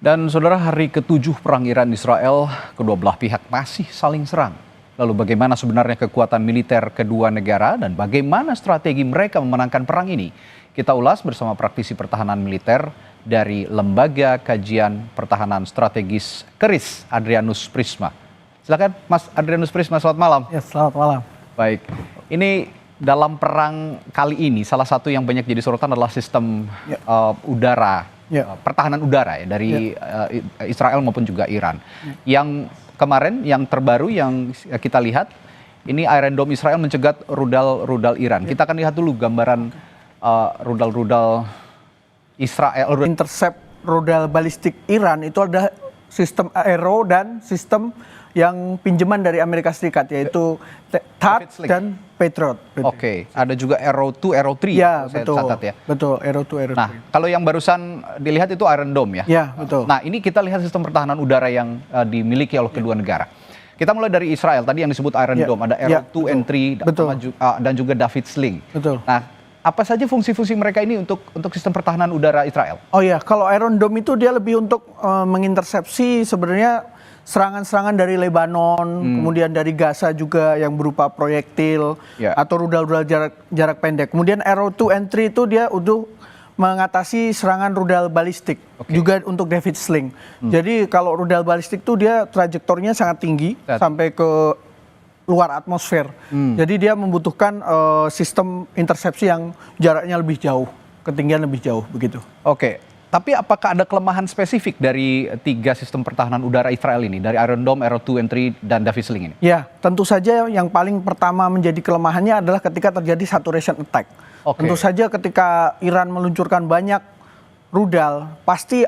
Dan saudara, hari ke-7 perang Iran-Israel, kedua belah pihak masih saling serang. Lalu bagaimana sebenarnya kekuatan militer kedua negara dan bagaimana strategi mereka memenangkan perang ini? Kita ulas bersama praktisi pertahanan militer dari Lembaga Kajian Pertahanan Strategis KRIS, Adrianus Prisma. Silakan Mas Adrianus Prisma, selamat malam. Ya, selamat malam. Baik, ini dalam perang kali ini salah satu yang banyak jadi sorotan adalah sistem udara. Pertahanan udara ya dari Israel maupun juga Iran. Yang kemarin yang terbaru yang kita lihat ini Iron Dome Israel mencegat rudal Iran. Kita akan lihat dulu gambaran rudal Israel. Intercept rudal balistik Iran itu ada sistem Aero dan sistem yang pinjaman dari Amerika Serikat, yaitu THAAD dan Patriot. Oke, ada juga Arrow 2, Arrow 3. Ya, saya betul. catat ya. Betul, Arrow 2, Arrow 3. Nah, kalau yang barusan dilihat itu Iron Dome ya? Ya, betul. Nah, ini kita lihat sistem pertahanan udara yang dimiliki oleh kedua negara. Kita mulai dari Israel, tadi yang disebut Iron Dome, ada Arrow 2 and 3 dan juga David Sling. Betul. Nah, apa saja fungsi-fungsi mereka ini untuk sistem pertahanan udara Israel? Oh ya, kalau Iron Dome itu dia lebih untuk mengintersepsi sebenarnya serangan-serangan dari Lebanon, kemudian dari Gaza juga yang berupa proyektil atau rudal-rudal jarak pendek. Kemudian Arrow 2 and 3 itu dia untuk mengatasi serangan rudal balistik, juga untuk David Sling. Jadi kalau rudal balistik itu dia trajektornya sangat tinggi sampai ke luar atmosfer. Jadi dia membutuhkan sistem intersepsi yang jaraknya lebih jauh, ketinggian lebih jauh begitu. Oke. Tapi apakah ada kelemahan spesifik dari 3 sistem pertahanan udara Israel ini? Dari Iron Dome, Arrow 2 and 3, dan David Sling ini? Ya, tentu saja yang paling pertama menjadi kelemahannya adalah ketika terjadi saturation attack. Tentu saja ketika Iran meluncurkan banyak rudal, pasti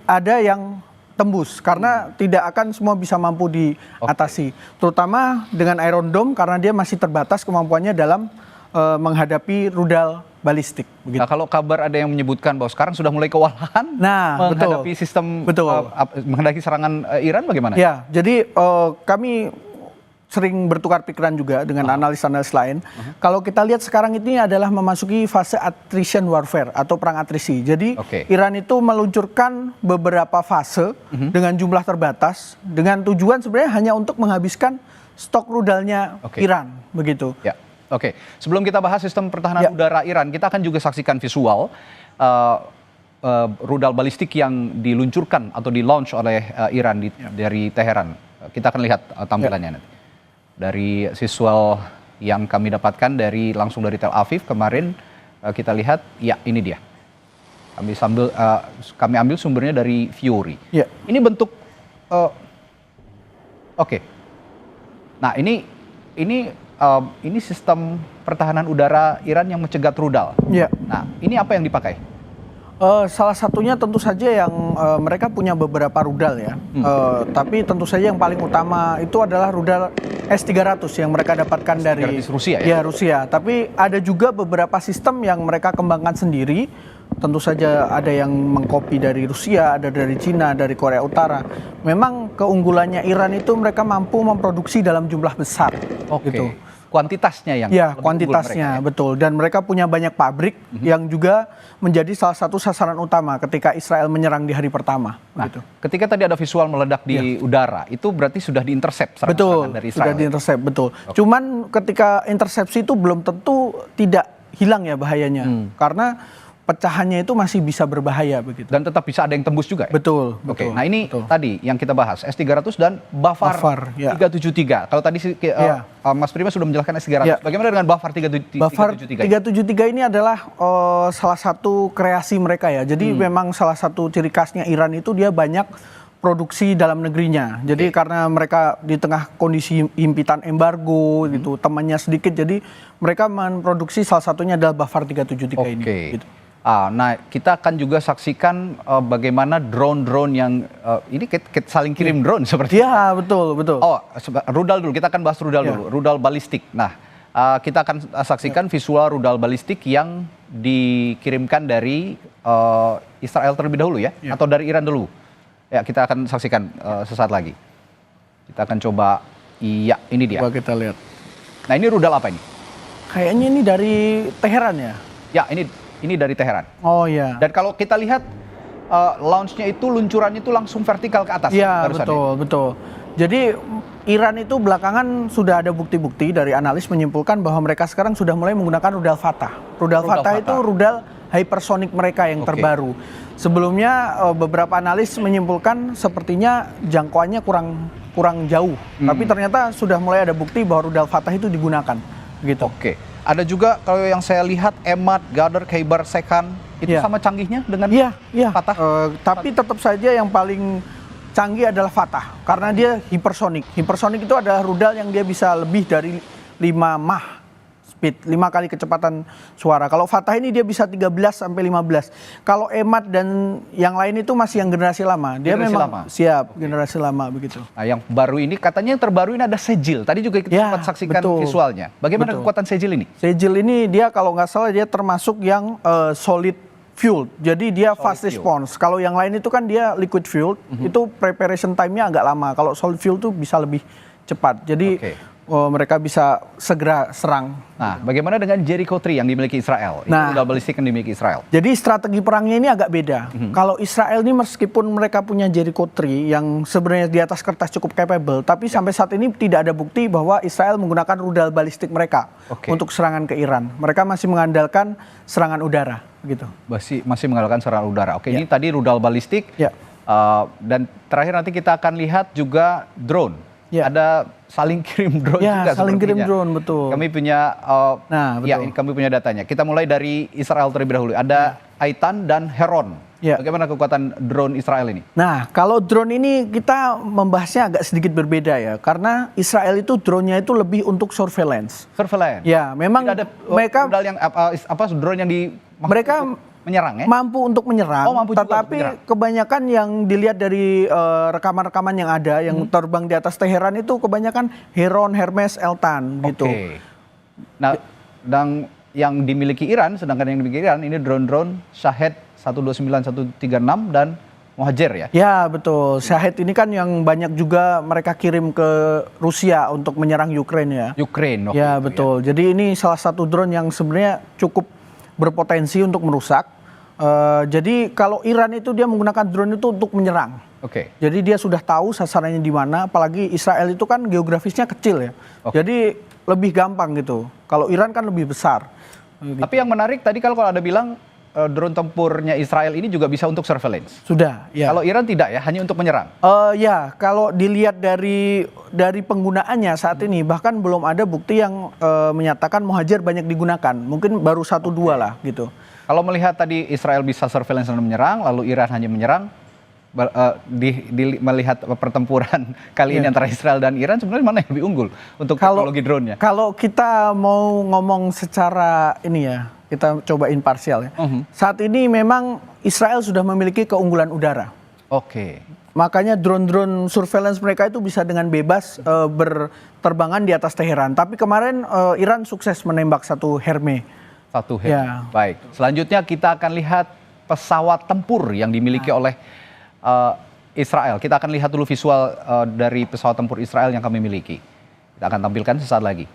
ada yang tembus. Karena tidak akan semua bisa mampu diatasi. Terutama dengan Iron Dome karena dia masih terbatas kemampuannya dalam menghadapi rudal balistik. Begitu. Nah, kalau kabar ada yang menyebutkan bahwa sekarang sudah mulai kewalahan menghadapi sistem menghadapi serangan Iran, bagaimana? Ya, jadi kami sering bertukar pikiran juga dengan analis-analis lain. Kalau kita lihat sekarang ini adalah memasuki fase attrition warfare atau perang atrisi. Jadi Iran itu meluncurkan beberapa fase dengan jumlah terbatas dengan tujuan sebenarnya hanya untuk menghabiskan stok rudalnya Iran, begitu. Ya. Oke, sebelum kita bahas sistem pertahanan udara Iran, kita akan juga saksikan visual rudal balistik yang diluncurkan atau di-launch oleh Iran dari Teheran. Kita akan lihat tampilannya nanti. Dari visual yang kami dapatkan langsung dari Tel Aviv kemarin, kita lihat, ya ini dia. Kami ambil sumbernya dari Fury. Ini bentuk, nah ini sistem pertahanan udara Iran yang mencegat rudal. Nah, ini apa yang dipakai? Salah satunya tentu saja yang mereka punya beberapa rudal ya. Tapi tentu saja yang paling utama itu adalah rudal S-300 yang mereka dapatkan dari Rusia ya? Ya, Rusia. Tapi ada juga beberapa sistem yang mereka kembangkan sendiri. Tentu saja ada yang mengkopi dari Rusia, ada dari Cina, dari Korea Utara. Memang keunggulannya Iran itu mereka mampu memproduksi dalam jumlah besar. Gitu. Kuantitasnya yang kuantitasnya mereka, betul. Dan mereka punya banyak pabrik yang juga menjadi salah satu sasaran utama ketika Israel menyerang di hari pertama. Nah, ketika tadi ada visual meledak di udara, itu berarti sudah diintersep serangan dari Israel. Sudah diintersep, betul. Cuman ketika intersepsi itu belum tentu tidak hilang ya bahayanya, karena pecahannya itu masih bisa berbahaya begitu. Dan tetap bisa ada yang tembus juga ya? Betul. Nah ini tadi yang kita bahas, S-300 dan Bafar 373. Kalau tadi Mas Prima sudah menjelaskan S-300. Bagaimana dengan Bafar 373? Bafar 373 ini adalah salah satu kreasi mereka ya. Jadi memang salah satu ciri khasnya Iran itu dia banyak produksi dalam negerinya. Jadi karena mereka di tengah kondisi himpitan embargo gitu, temannya sedikit, jadi mereka memproduksi salah satunya adalah Bafar 373 ini. Gitu. Nah, kita akan juga saksikan bagaimana drone-drone yang ini saling kirim drone seperti itu. Iya, betul. Rudal dulu, kita akan bahas rudal dulu, rudal balistik. Nah, kita akan saksikan visual rudal balistik yang dikirimkan dari Israel terlebih dahulu ya, atau dari Iran dulu. Ya, kita akan saksikan sesaat lagi. Kita akan coba, iya ini dia. Coba kita lihat. Nah, ini rudal apa ini? Kayaknya ini dari Teheran ya? Ya, ini dari Teheran. Oh iya. Dan kalau kita lihat launch-nya itu luncurannya itu langsung vertikal ke atas. Iya, betul. Jadi Iran itu belakangan sudah ada bukti-bukti dari analis menyimpulkan bahwa mereka sekarang sudah mulai menggunakan rudal Fatah. Rudal Fatah itu rudal hypersonic mereka yang terbaru. Sebelumnya beberapa analis menyimpulkan sepertinya jangkauannya kurang jauh. Tapi ternyata sudah mulai ada bukti bahwa rudal Fatah itu digunakan. Gitu. Oke. Ada juga kalau yang saya lihat Emad, Ghadar, Khaibar, Sekhan itu sama canggihnya dengan Fatah. Tapi tetap saja yang paling canggih adalah Fatah karena dia hipersonik. Hipersonik itu adalah rudal yang dia bisa lebih dari 5 Mach speed, 5 kali kecepatan suara. Kalau Fatah ini dia bisa 13 sampai 15. Kalau Emad dan yang lain itu masih yang generasi lama. Dia memang generasi lama begitu. Nah, yang baru ini katanya yang terbaru ini ada Sejil. Tadi juga kita sempat saksikan visualnya. Bagaimana kekuatan Sejil ini? Sejil ini dia kalau nggak salah dia termasuk yang solid fuel, jadi dia fast response. Kalau yang lain itu kan dia liquid fuel, itu preparation time-nya agak lama. Kalau solid fuel itu bisa lebih cepat. Jadi mereka bisa segera serang. Nah, bagaimana dengan Jericho 3 yang dimiliki Israel? Itu rudal balistik yang dimiliki Israel. Jadi strategi perangnya ini agak beda. Kalau Israel ini meskipun mereka punya Jericho 3 yang sebenarnya di atas kertas cukup capable, tapi sampai saat ini tidak ada bukti bahwa Israel menggunakan rudal balistik mereka untuk serangan ke Iran. Mereka masih mengandalkan serangan udara, gitu. Masih mengandalkan serangan udara. Oke, ini tadi rudal balistik. Dan terakhir nanti kita akan lihat juga drone. Ada saling kirim drone juga. Saling kirim drone, betul. Kami punya, kami punya datanya. Kita mulai dari Israel terlebih dahulu. Ada Aitan dan Heron. Bagaimana kekuatan drone Israel ini? Nah, kalau drone ini kita membahasnya agak sedikit berbeda ya, karena Israel itu drone-nya itu lebih untuk surveillance. Surveillance. Ya, memang tidak ada mereka yang drone yang mereka menyerang ya? Mampu untuk menyerang, tetapi kebanyakan yang dilihat dari rekaman-rekaman yang ada yang terbang di atas Teheran itu kebanyakan Heron, Hermes, Eltan gitu. Nah, dan yang dimiliki Iran, sedangkan yang dimiliki Iran ini drone-drone Shahed 129, 136 dan Mohajer ya? Ya, betul. Shahed ini kan yang banyak juga mereka kirim ke Rusia untuk menyerang Ukraina ya. Ya, betul. Jadi ini salah satu drone yang sebenarnya cukup berpotensi untuk merusak. Jadi kalau Iran itu dia menggunakan drone itu untuk menyerang. Jadi dia sudah tahu sasarannya di mana. Apalagi Israel itu kan geografisnya kecil ya. Jadi lebih gampang gitu. Kalau Iran kan lebih besar. Tapi yang menarik tadi kalau ada bilang drone tempurnya Israel ini juga bisa untuk surveillance. Sudah. Ya. Kalau Iran tidak ya, hanya untuk menyerang. Ya, kalau dilihat dari penggunaannya saat ini bahkan belum ada bukti yang menyatakan Mohajer banyak digunakan. Mungkin baru 1-2 lah gitu. Kalau melihat tadi Israel bisa surveillance dan menyerang, lalu Iran hanya menyerang, melihat pertempuran kali ini antara Israel dan Iran, sebenarnya mana yang lebih unggul untuk teknologi drone-nya? Kalau kita mau ngomong secara ini ya, kita coba imparsial ya. Saat ini memang Israel sudah memiliki keunggulan udara. Makanya drone-drone surveillance mereka itu bisa dengan bebas berterbangan di atas Teheran. Tapi kemarin Iran sukses menembak satu Hermes. Baik. Selanjutnya kita akan lihat pesawat tempur yang dimiliki oleh Israel. Kita akan lihat dulu visual dari pesawat tempur Israel yang kami miliki. Kita akan tampilkan sesaat lagi.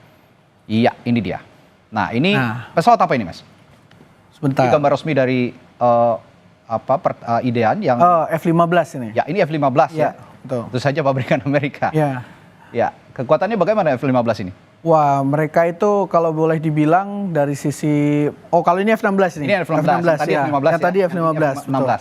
Iya, ini dia. Nah, ini pesawat apa ini, Mas? Sebentar. Ini gambar resmi dari Idean yang F-15 ini. Ya, ini F-15 ya. Betul. Tentu saja pabrikan Amerika. Ya, kekuatannya bagaimana F-15 ini? Wah, mereka itu kalau boleh dibilang dari sisi kalau ini F-16 ini. Ini F-16. Tadi F-15 ya. Tadi F-15.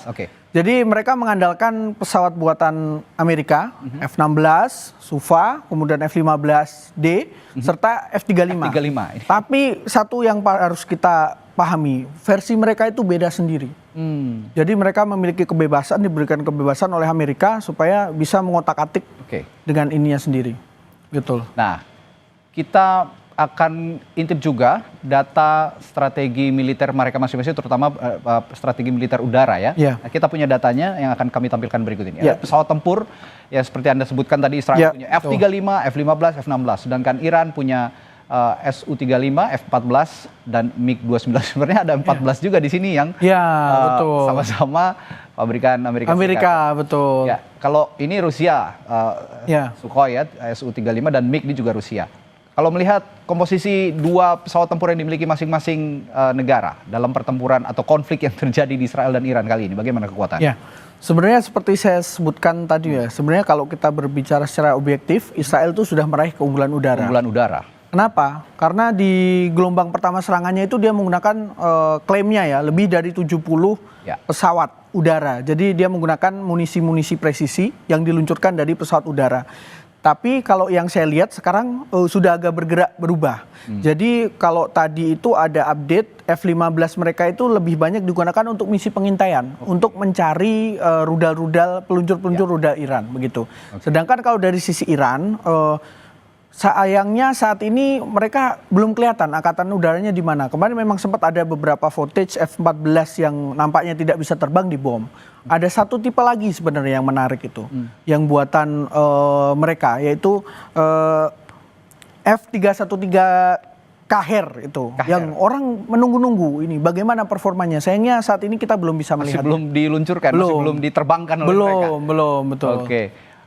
Jadi mereka mengandalkan pesawat buatan Amerika, F-16, Suva, kemudian F-15D, serta F-35. Tapi satu yang harus kita pahami, versi mereka itu beda sendiri. Jadi mereka memiliki kebebasan, diberikan kebebasan oleh Amerika supaya bisa mengotak-atik dengan ininya sendiri. Betul. Nah, kita akan intip juga data strategi militer mereka masing-masing, terutama strategi militer udara ya. Nah, kita punya datanya yang akan kami tampilkan berikut ini. Ada pesawat tempur, ya seperti Anda sebutkan tadi, Israel punya F-35, F-15, F-16. Sedangkan Iran punya Su-35, F-14, dan MiG-29. Sebenarnya ada 14 juga di sini yang sama-sama pabrikan Amerika Serikat. Betul. Ya, kalau ini Rusia, Sukhoi ya, Su-35 dan MiG ini juga Rusia. Kalau melihat komposisi dua pesawat tempur yang dimiliki masing-masing negara dalam pertempuran atau konflik yang terjadi di Israel dan Iran kali ini, bagaimana kekuatan? Ya, sebenarnya seperti saya sebutkan tadi ya, sebenarnya kalau kita berbicara secara objektif, Israel itu sudah meraih keunggulan udara. Keunggulan udara. Kenapa? Karena di gelombang pertama serangannya itu dia menggunakan klaimnya ya, lebih dari 70 pesawat udara. Jadi dia menggunakan munisi-munisi presisi yang diluncurkan dari pesawat udara. Tapi kalau yang saya lihat sekarang sudah agak berubah. Jadi kalau tadi itu ada update F-15 mereka itu lebih banyak digunakan untuk misi pengintaian, untuk mencari rudal-rudal, peluncur-peluncur rudal Iran begitu. Sedangkan kalau dari sisi Iran, sayangnya saat ini mereka belum kelihatan angkatan udaranya di mana. Kemarin memang sempat ada beberapa footage F-14 yang nampaknya tidak bisa terbang di bom. Ada satu tipe lagi sebenarnya yang menarik itu, yang buatan mereka, yaitu F-313 Kaher itu, yang orang menunggu-nunggu ini bagaimana performanya. Sayangnya saat ini kita belum bisa melihat. Masih belum diluncurkan, masih belum diterbangkan oleh mereka. Belum, betul. Oke.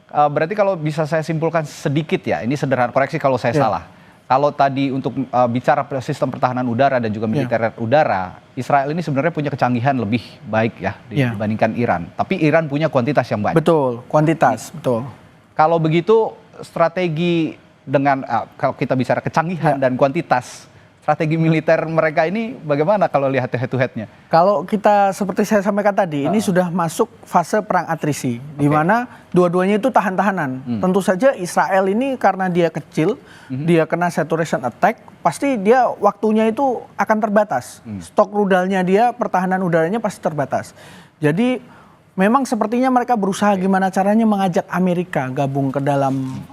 Berarti kalau bisa saya simpulkan sedikit ya, ini sederhana, koreksi kalau saya salah. Kalau tadi untuk bicara sistem pertahanan udara dan juga militer udara, Israel ini sebenarnya punya kecanggihan lebih baik ya dibandingkan Iran. Tapi Iran punya kuantitas yang banyak. Betul, kuantitas, betul. Kalau begitu strategi dengan kalau kita bicara kecanggihan dan kuantitas, strategi militer mereka ini bagaimana kalau lihat head to head-nya? Kalau kita seperti saya sampaikan tadi, ini sudah masuk fase perang atrisi, di mana dua-duanya itu tahan-tahanan. Tentu saja Israel ini karena dia kecil, dia kena saturation attack, pasti dia waktunya itu akan terbatas. Stok rudalnya dia, pertahanan udaranya pasti terbatas. Jadi memang sepertinya mereka berusaha gimana caranya mengajak Amerika gabung ke dalam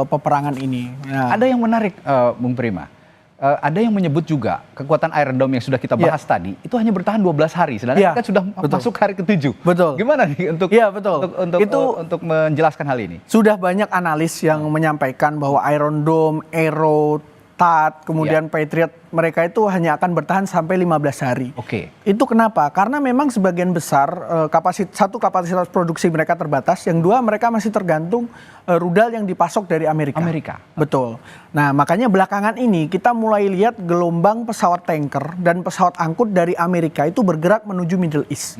peperangan ini. Nah, ada yang menarik, Bung Prima. Ada yang menyebut juga kekuatan Iron Dome yang sudah kita bahas tadi itu hanya bertahan 12 hari, sedangkan kita sudah masuk hari ke-7. Betul. Gimana nih untuk menjelaskan hal ini? Sudah banyak analis yang menyampaikan bahwa Iron Dome, Arrow, THAAD, kemudian Patriot, mereka itu hanya akan bertahan sampai 15 hari. Oke. Itu kenapa? Karena memang sebagian besar kapasitas produksi mereka terbatas, yang dua mereka masih tergantung rudal yang dipasok dari Amerika. Betul. Nah, makanya belakangan ini kita mulai lihat gelombang pesawat tanker dan pesawat angkut dari Amerika itu bergerak menuju Middle East.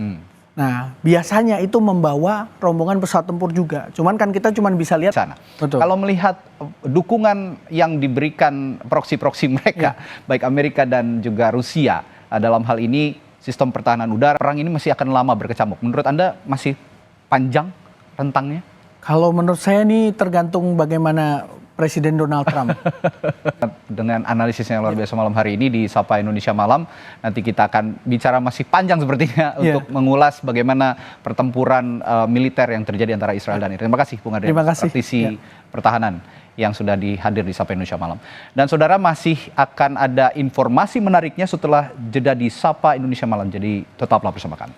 Nah, biasanya itu membawa rombongan pesawat tempur juga. Cuman kan kita cuma bisa lihat sana. Kalau melihat dukungan yang diberikan proksi-proksi mereka, baik Amerika dan juga Rusia, dalam hal ini sistem pertahanan udara, perang ini masih akan lama berkecamuk. Menurut Anda masih panjang rentangnya? Kalau menurut saya ini tergantung bagaimana Presiden Donald Trump. Dengan analisisnya luar biasa malam hari ini di Sapa Indonesia Malam, nanti kita akan bicara masih panjang sepertinya untuk mengulas bagaimana pertempuran militer yang terjadi antara Israel dan Iran. Terima kasih Bung Adrian, praktisi pertahanan yang sudah dihadir di Sapa Indonesia Malam. Dan saudara, masih akan ada informasi menariknya setelah jeda di Sapa Indonesia Malam, jadi tetaplah bersama kami.